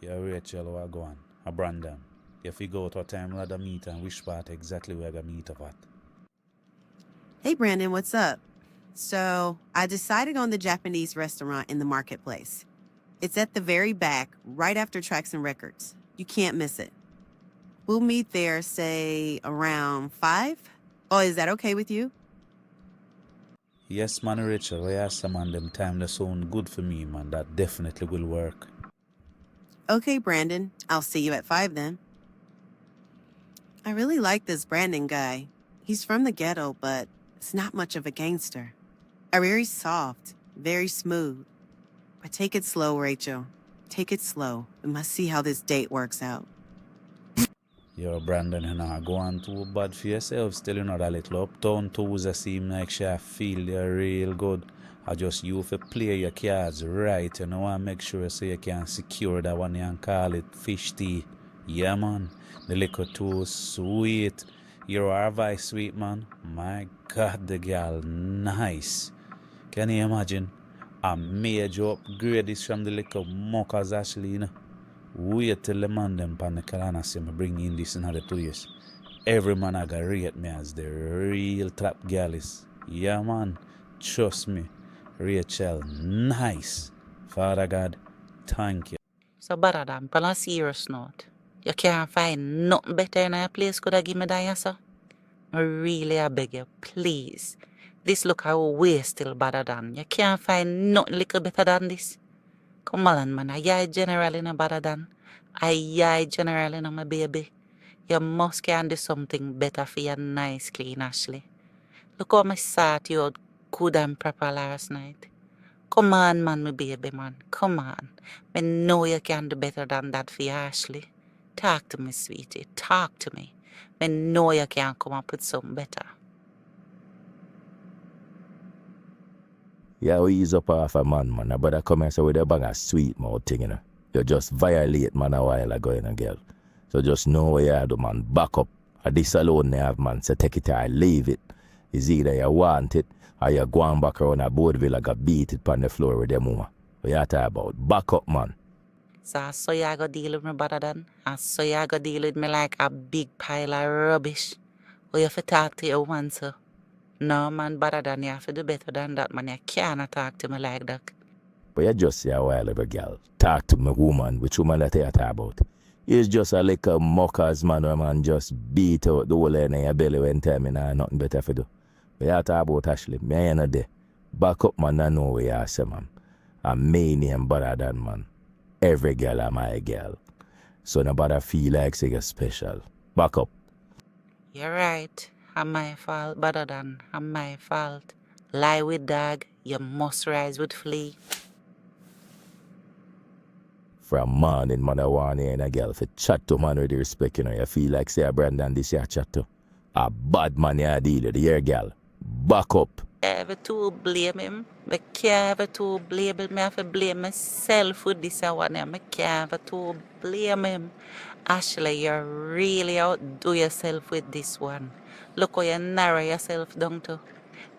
Yeah, Rachel, what go on? Brandon. If we go to a time rather meet and which part exactly we're gonna meet up at. Hey, Brandon, what's up? So, I decided on the Japanese restaurant in the marketplace. It's at the very back, right after Tracks and Records. You can't miss it. We'll meet there, say, around 5? Oh, is that okay with you? Yes, man, Rachel, we ask some man them time that sound good for me, man. That definitely will work. Okay, Brandon. I'll see you at 5 then. I really like this Brandon guy. He's from the ghetto, but it's not much of a gangster. Very soft, very smooth. But take it slow, Rachel. Take it slow. We must see how this date works out. Yo, Brandon, you know, go on too bad for yourself. Still, you know, that little uptown toes that seem like she feel they're real good. I just you for play your cards right, you know, and make sure so you can secure that one and call it fish tea. Yeah, man. The liquor too sweet. Your advice, sweet man. My God, the girl, nice. Can you imagine? A major upgrade is from the liquor mockers, actually, you know. Wait till the man them pan the calendar see me bring in this another 2 years. Every man I got rate me as the real top girl is. Yeah, man. Trust me. Rachel, nice. Father God, thank you. So, better than, on a serious note, you can't find nothing better in a place could have give me that answer? I really I beg you, please. This look a way still better than. You can't find nothing little better than this. Come on, man. I generally no better than. I generally no my baby. You must can do something better for your nice clean Ashley. Look how I sat you out good and proper last night. Come on, man, my baby, man. Come on. I know you can do better than that for you, Ashley. Talk to me, sweetie. Talk to me. I know you can come up with something better. Yeah, we ease up off a man. I better come and say with a bang of sweet mouth thing, you know. You just violate man a while ago, you know, girl. So just know what you do, man. Back up. This alone they have, man. So take it or leave it. It's either you want it or you go on back around a boardville and go beat it on the floor with them woman. What you talk about? Back up, man. So you go deal with me better than? And so you go deal with me like a big pile of rubbish? Or you have to talk to your one, sir? No, man, better than you have to do better than that, man. You cannot talk to me like that. But you just say a while ago, girl. Talk to me woman, which woman that you talk about. It's just a little mockers, man, where man just beat out the whole end of your belly when time and nothing better for do. But you talk about Ashley, me ain't no there. Back up, man, I know what you say, man. I'm me name better than, man. Every girl is my girl. So nobody feel like say you're special. Back up. You're right. I'm my fault, better than. I'm my fault. Lie with dog, you must rise with flea. From morning, man, I want you and a girl for chat to man with the respect, you know. You feel like say a Brandon this year chat to. A bad man you deal with, here, girl. Back up. Ever to blame him. I can't ever to blame him. I have to blame myself with this one. I can't ever to blame him. Ashley, you really outdo yourself with this one. Look how you narrow yourself down to.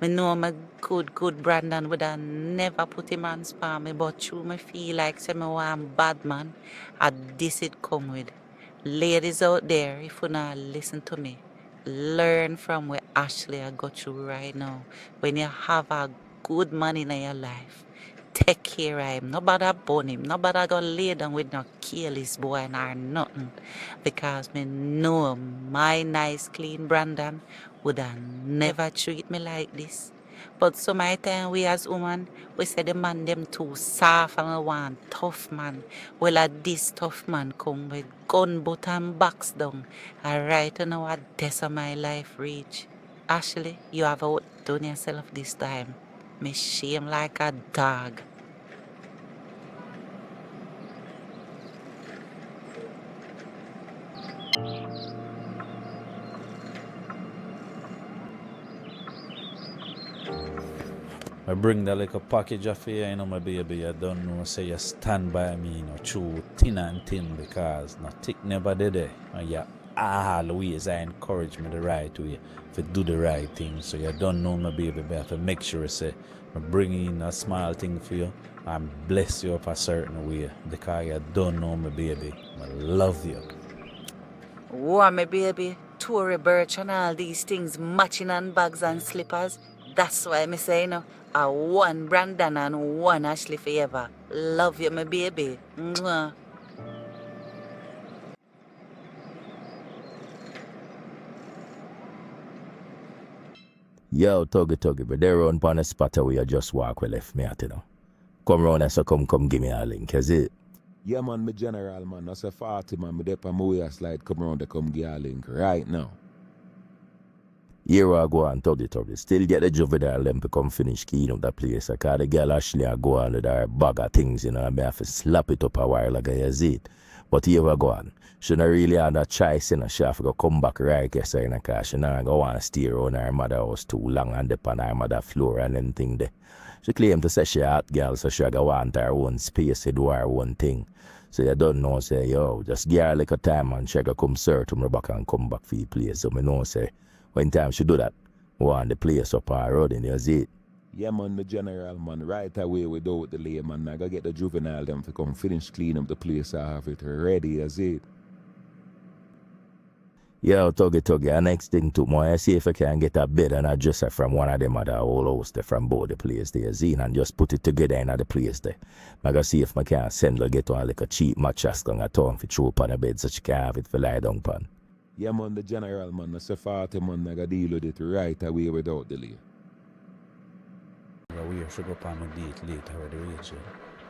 I know my good Brandon would have never put him on spam me, but true me feel like say me want bad man. And this it come with. Ladies out there, if you not listen to me, learn from where Ashley I got through right now. When you have a good man in your life, take care of him. Nobody bone him. Nobody gonna lay down with no careless boy or nothing. Because me know my nice clean Brandon would have never treat me like this. But some of the time we as women, we say the man them too soft and we want tough man. Well, this tough man come with gun butt and box down. And right now what this of my life reach. Ashley, you have outdone yourself this time. Me shame like a dog. I bring that like a package of here, you know, my baby. I don't know, say you stand by me, you know, through thin and thin because no thick never did there. Yeah, always I encourage me the right way to do the right thing. So you don't know my baby, but I have to make sure say I bring in a small thing for you and bless you up a certain way because you don't know my baby. I love you. Wow, my baby. Tory birch and all these things matching on bags and slippers. That's why me say, a one Brandon and one Ashley forever. Love you, my baby. Mwah. Yo, Tuggy, but they run on the spot where you just walk we left me at, Come round and so come give me a link, is it? Yeah, man, me general, man. That's a 40, man. Me dep on my way slide come round to come give a link right now. Here I go on Tuggy. Still get the juvenile them to come finish keying up the place. Because the girl Ashley I go on with her bag of things, and I have to slap it up a while ago, you see it. But here I go on. She not really had a choice, She have to go come back right here, because she not go and stay around her mother house too long and dep on her mother floor and anything there. She claimed to say she a hot girl, so she go want her own space to do her own thing. So you don't know, say, yo, just give her like a time and she go come search to me back and come back for the place. So me know, say, when time she do that, we want the place up her road, and you see it. Yeah, man, me general, man. Right away without delay, man. I gotta get the juvenile them to come finish clean up the place. I have it ready, as it. Yo, Tuggy, and next thing too, I see if I can get a bed and a dresser from one of them other whole house there from both the place there, Zine, and just put it together in the place there. I gotta see if I can send her get one like a cheap mattress going to town for throw upon the bed so she can have it for lie down upon. Yeah, man, the general, man. That's a 40, man. I gotta deal with it right away without delay. We should go upon my date later with the Rachel.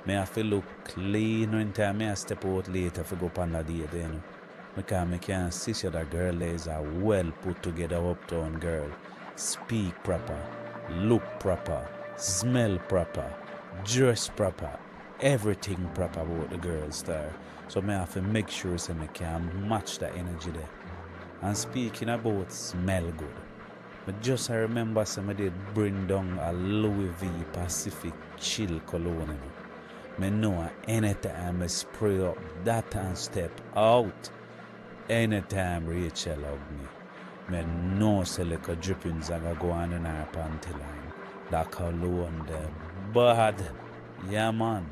Me have to look clean when time I step out later to go upon the date, Because I can see that girl is a well put together uptown girl. Speak proper, look proper, smell proper, dress proper, everything proper about the girl's there. So I have to make sure so I can match the energy there. And speaking about smell good, but just I remember somebody did bring down a Louis V Pacific Chill cologne. I know anytime I spray up that and step out, anytime Rachel hug me, I know so like a drippings are go on in her panty line. That cologne there bad. Yeah, man.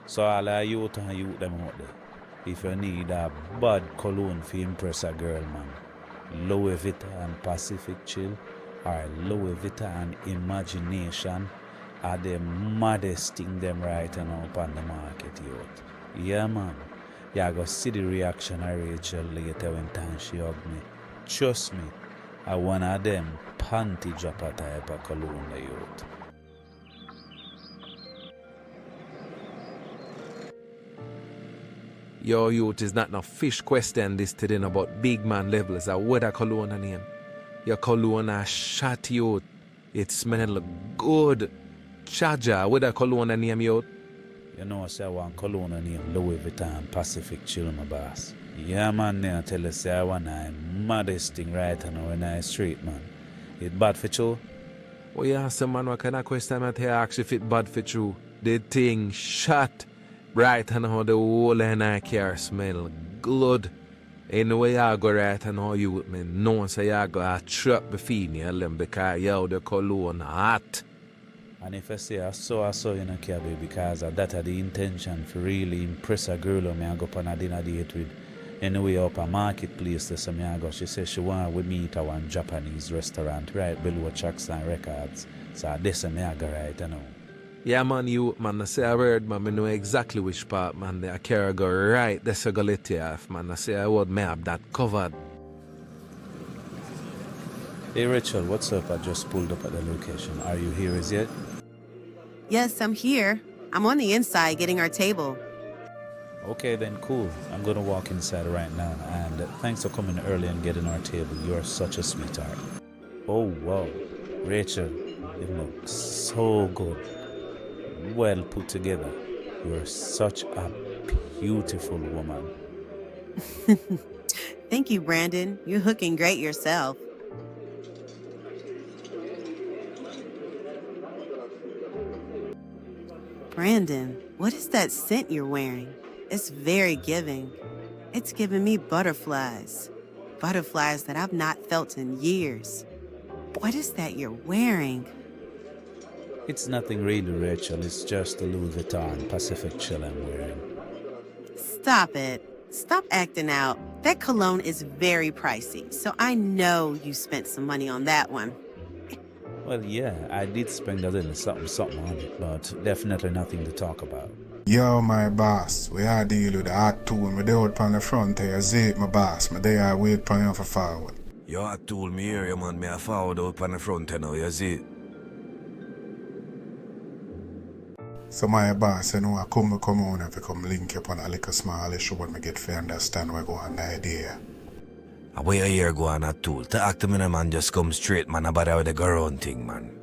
So all of you and you them out there, if you need a bad cologne to impress a girl, man, Louis Vuitton and Pacific Chill or Louis Vuitton and Imagination are the maddest thing them right now upon the market, youth. Yeah, man. You go see the reaction of Rachel later when time she hug me. Trust me, I one of them panty dropper type of cologne the youth. Yo, youth, is not no fish question this today about big man levels of what a cologne name. Your cologne a shot, youth. It smell good. Charger, what a cologne name, youth. You know, I say one cologne named Louis Vuitton Pacific Chill, my boss. Yeah, man, I tell you, say I want a maddest thing right now in the street, man. It bad for you? Oh, yeah, so man, what kind of question I ask if it bad for you? The thing shot right now, the whole in our car smell good. Anyway, I go right now, you with me. No, say I go a trap before you, because yo, the cologne hot. And if I say I saw in a car, baby, because that are the intention to really impress a girl who I go on a dinner date with. Anyway, up a marketplace, there, so I go. She says she want we meet at one Japanese restaurant right below Jackson Records. So this is I go right now. Yeah, man, you, man, I say a word, man, I know exactly which part, man, I carry go right, that's a go let you off, man, I say a word, may have that covered. Hey, Rachel, what's up? I just pulled up at the location. Are you here as yet? Yes, I'm here. I'm on the inside getting our table. Okay, then cool. I'm going to walk inside right now. And thanks for coming early and getting our table. You're such a sweetheart. Oh, wow. Rachel, you look so good. Well put together. You're such a beautiful woman. Thank you, Brandon. You're looking great yourself. Brandon, what is that scent you're wearing? It's very giving. It's giving me butterflies. butterflies that I've not felt in years. What is that you're wearing? It's nothing really, Rachel. It's just a Louis Vuitton Pacific chill I'm wearing. Stop it. Stop acting out. That cologne is very pricey, so I know you spent some money on that one. Well, yeah, I did spend a little something on it, but definitely nothing to talk about. Yo, my boss, we are deal with the hot tool. Me dey out on the front here, zip my boss. Me there wait for you for forward. Yo, hot tool me here, you man. Me a forward out on the front here now, you see it? So my boss, you know, I come on if I come link up on a little small issue, but me get to understand where go on the idea. Where you here go on hot tool? Talk to me, no, man. Just come straight, man. About with the go round thing, man.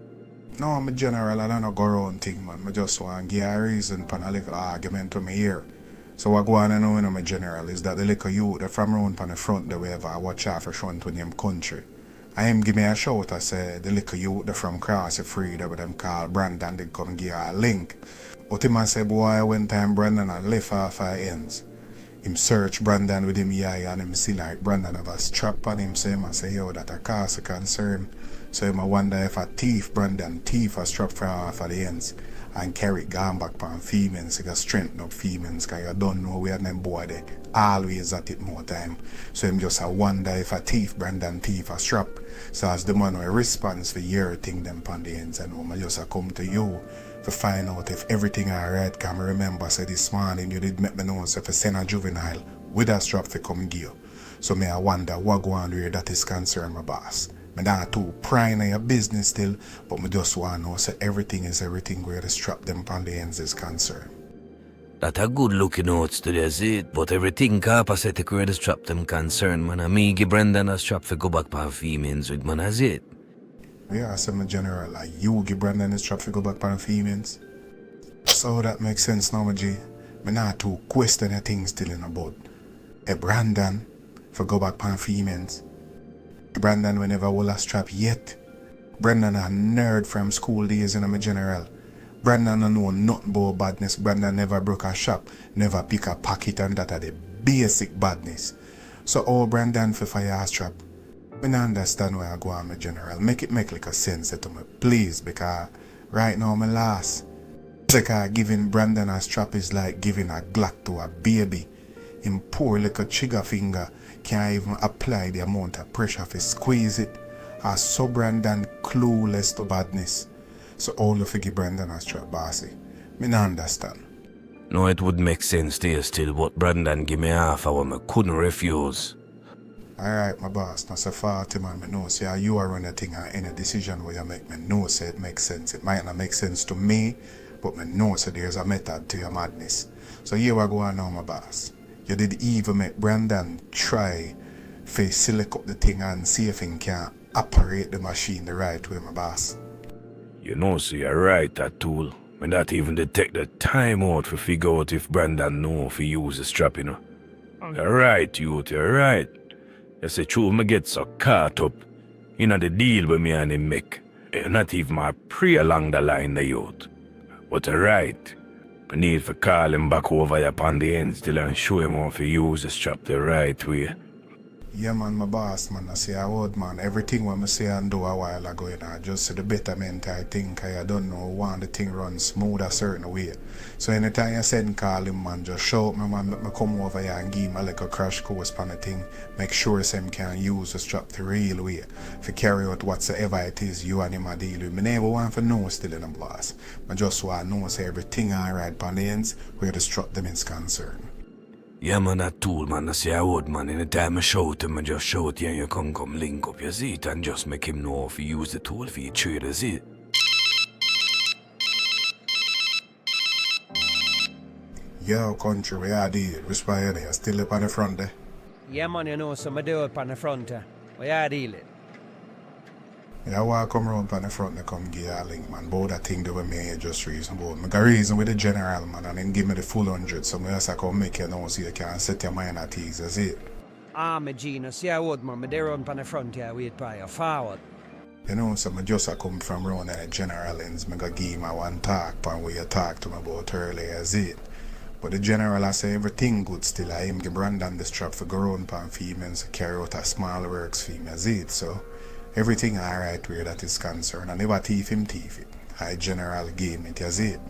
No, I'm a general, I don't go around thing, man. I just want to give a reason for a little argument to me here. So what go on and know, my general, is that the little youth that from round on the front that we have a watch out for front to them country. I am give me a shout, I say, the little youth that from Cross Free that with them call Brandon, they come give a link. But him say, boy, when time Brandon and left off our ends. Him search Brandon with him eye and him see like Brandon have a strap on him, so him I say, yo, that a cause a concern. So him I wonder if a thief, Brandon, thief a strap for off of the ends and carry it gone back on females, so you strengthen up females, because you don't know where them boy they always at it more time. So him just a wonder if a thief, Brandon, thief a strap. So as the man will response for your thing them on the ends, and I just a come to you to find out if everything alright. Can I remember say this morning you did make me know so if I send a juvenile with a strap to come give you. So me I wonder what go on where that is concerned, my boss. Me not too prying in your business still, but me just want to know so everything is everything where the strap them on the ends is concerned. That a good looking notes to the it, but everything capacitic where the strap them concerned, man. I me give Brendan a strap for go back pan females with man as it. Yeah, I said my general, like you give Brandon his strap to go back on females. So that makes sense now, my G. Me not too question the things still in about. A Brandon for go back on females. Brandon will never hold a strap yet. Brandon a nerd from school days in my general. Brandon don't know nothing about badness. Brandon never broke a shop, never pick a pocket, and that are the basic badness. So all Brandon for fire a strap. I don't understand where I go on my general. Make it make like a sense to me, please, because right now I'm lost. Because giving Brandon a strap is like giving a Glock to a baby. Him poor little trigger finger can't even apply the amount of pressure to squeeze it. So Brandon clueless to badness. So all of you give Brandon a strap, bossy. Me not understand. No, it would make sense to you still, but Brandon give me half hour me couldn't refuse. Alright, my boss, not so far to man, me know say you are running a thing and any decision where you make me know say it makes sense. It might not make sense to me, but me know say there's a method to your madness. So here we go on now, my boss. You did even make Brandon try to select up the thing and see if he can operate the machine the right way, my boss. You know, so you're right, that tool. Me not even did take the time out to figure out if Brandon know if he use the strap, you know. You're right, youth, you're right. You say true, me get so caught up in the deal with me and him make. Not even my pre along the line, the youth. But you're right. I need to call him back over here upon the ends till and show him how to use the strap the right way. Yeah, man, my boss, man. I say a word, man. Everything what I say and do a while ago, you know, just the betterment, I think. I don't know, want the thing run smooth a certain way. So anytime you send call him, man, just show up, man, let me come over here and give him a little crash course on the thing. Make sure him can use the strap the real way. To carry out whatsoever it is you and him are deal with. I never want to know still in the boss. I just want to know say everything alright on the ends where the strap them is concerned. Yeah, man, that tool, man, I say a word, man. Anytime I shout him, I just shout you and you come link up, you see it, and just make him know if you use the tool for your trade, you see it. Yo, country, we are deal. Which part you there? Still up on the front there? Yeah, man, you know, so I do it on the front. We are dealing. Yeah, I want to come around on the front and come give you a link, man. About that thing that we made just reasonable. I got reason with the general, man, and then give me the full 100. So I just come make you know so you can set your mind at ease, that's it. My genius, yeah, I would, man. I do run on the front here, wait by you, forward. You know, so I just come from around the general ends. I got give him one talk on where you talked to me about earlier, that's it. But the general I say everything good still. I him give Brandon the strap for go round pan females carry out a small works females it. So everything alright where that is concerned. I never thief him thief it. I general game it as it.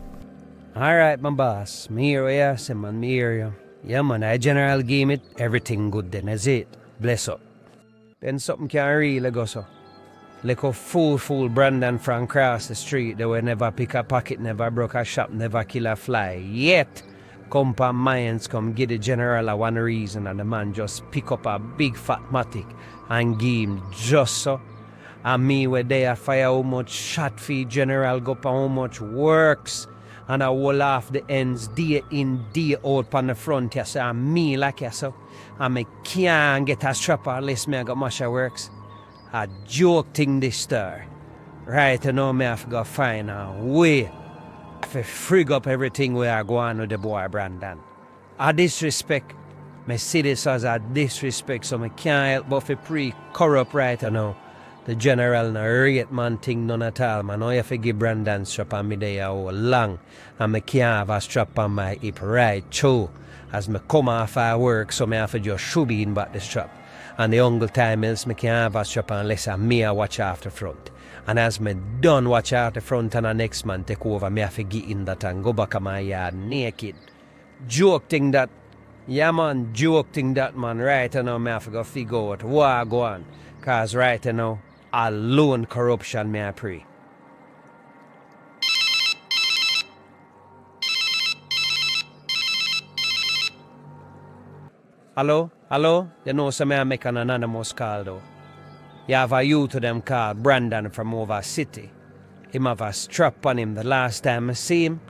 Alright, my boss. Me hear what you say, man. Me hear you. Yeah, man, I general game it. Everything good then, is it? Bless up. Then something can really go so. Like a fool Brandon from across the street. They will never pick a pocket, never broke a shop, never kill a fly. Yet, come pa Mayans come give the general a one reason and the man just pick up a big fat matic and give him just so. And me where they fire how much shot fee general go pa how much works. And I will off the ends day in, day out on the front here. So I'm me like you so. And I can't get a strapper unless me I got Masha works. A joke thing this star. Right now me have to go find a way to frig up everything where I go on with the boy Brandon. A disrespect. Me see this as a disrespect so me can't help but to pre-corrupt right now. The general no rate man thing none at all, man. Now you have to give Brandon strap on me there all long. And me can't have a strap on my hip right through. As me come off our work, so me have to just should be in back the strap. And the uncle time else me can't have a strap on unless me a watch after front. And as me done watch after front and the next man take over, me have to get in that and go back to my yard naked. Joke thing that, yeah man, joke thing that man, right now me have to go figure out what I go on. Cause right now, alone corruption may I pray. Hello? You know some I make an anonymous call though. You have a youth to them called Brandon from over city. Him have a strap on him the last time I see him.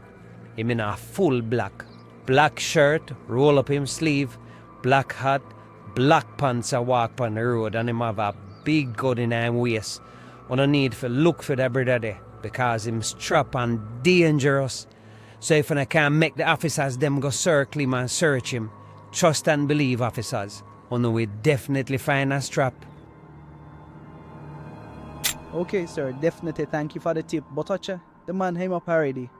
Him in a full black shirt, roll up him sleeve, black hat, black pants a walk on the road and him have a big gun in him waist. On a need for look for that brother there because him strap and dangerous. So if I can't make the officers them go circle him and search him, trust and believe officers. On we definitely find a strap. Okay, sir, definitely thank you for the tip. But touch the man him up already.